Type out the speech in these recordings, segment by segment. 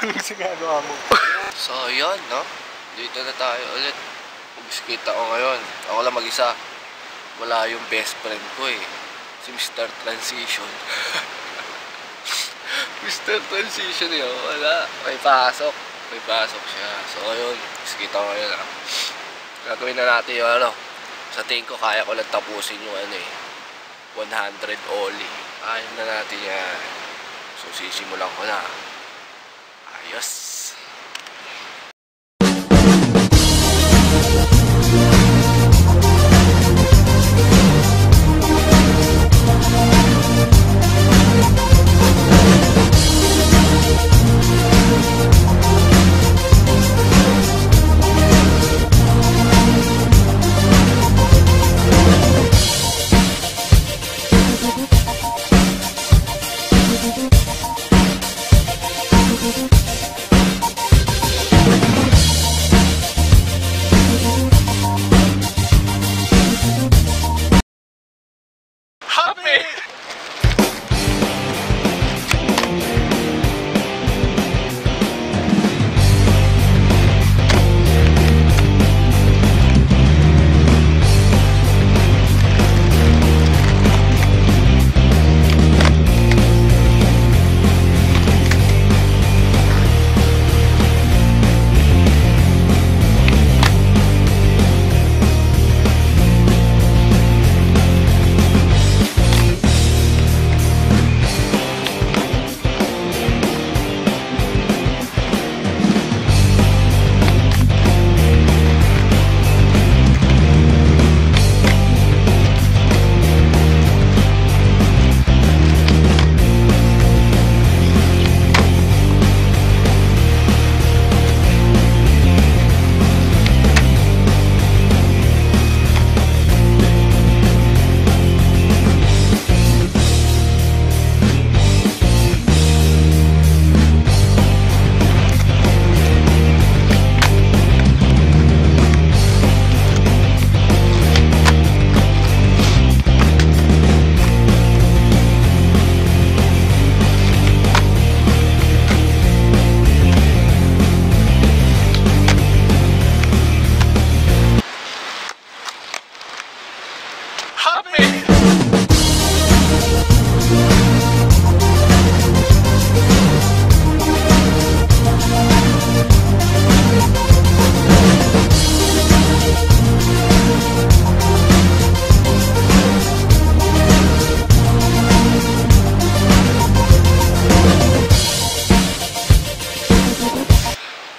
Sinagawa mo. So, yun, no? Dito na tayo ulit. Mag-skate ako ngayon. Ako lang mag-isa. Wala yung best friend ko eh. Si Mr. Transition. Mr. Transition yun. Wala. May pasok. May pasok siya. So, yun. Skate ako ngayon, ah. Gagawin na natin yung ano. Sa tingin ko, kaya ko lang tapusin yung ano eh. 100 ollie. Kaya na natin yan. So, sisimulan ko na. Ayos.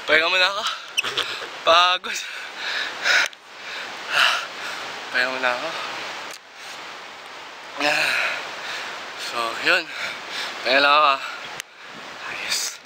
Pahinga muna ako. Pagod. Pahinga muna ako. So, yun. Pahinga lang ako. Ayos.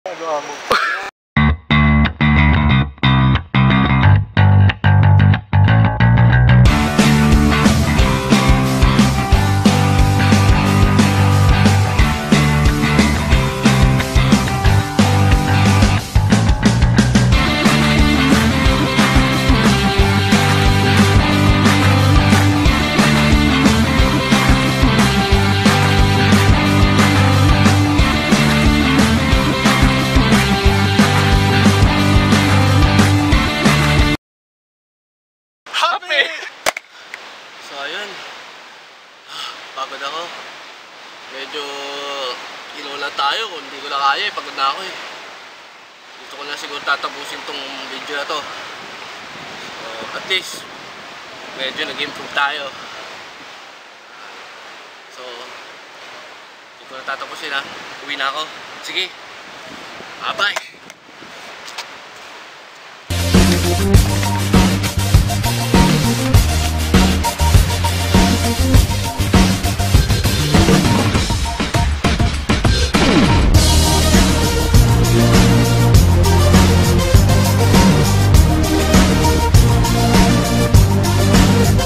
Sinagawa mo. So ayun, pagod ako. Medyo inulan tayo kung hindi ko na kaya eh, pagod na ako eh. Gusto ko na siguro tatapusin tong video na to. So at least medyo nag-improve tayo. So hindi ko na tatapusin ha. Uwi na ako. Sige, bye bye.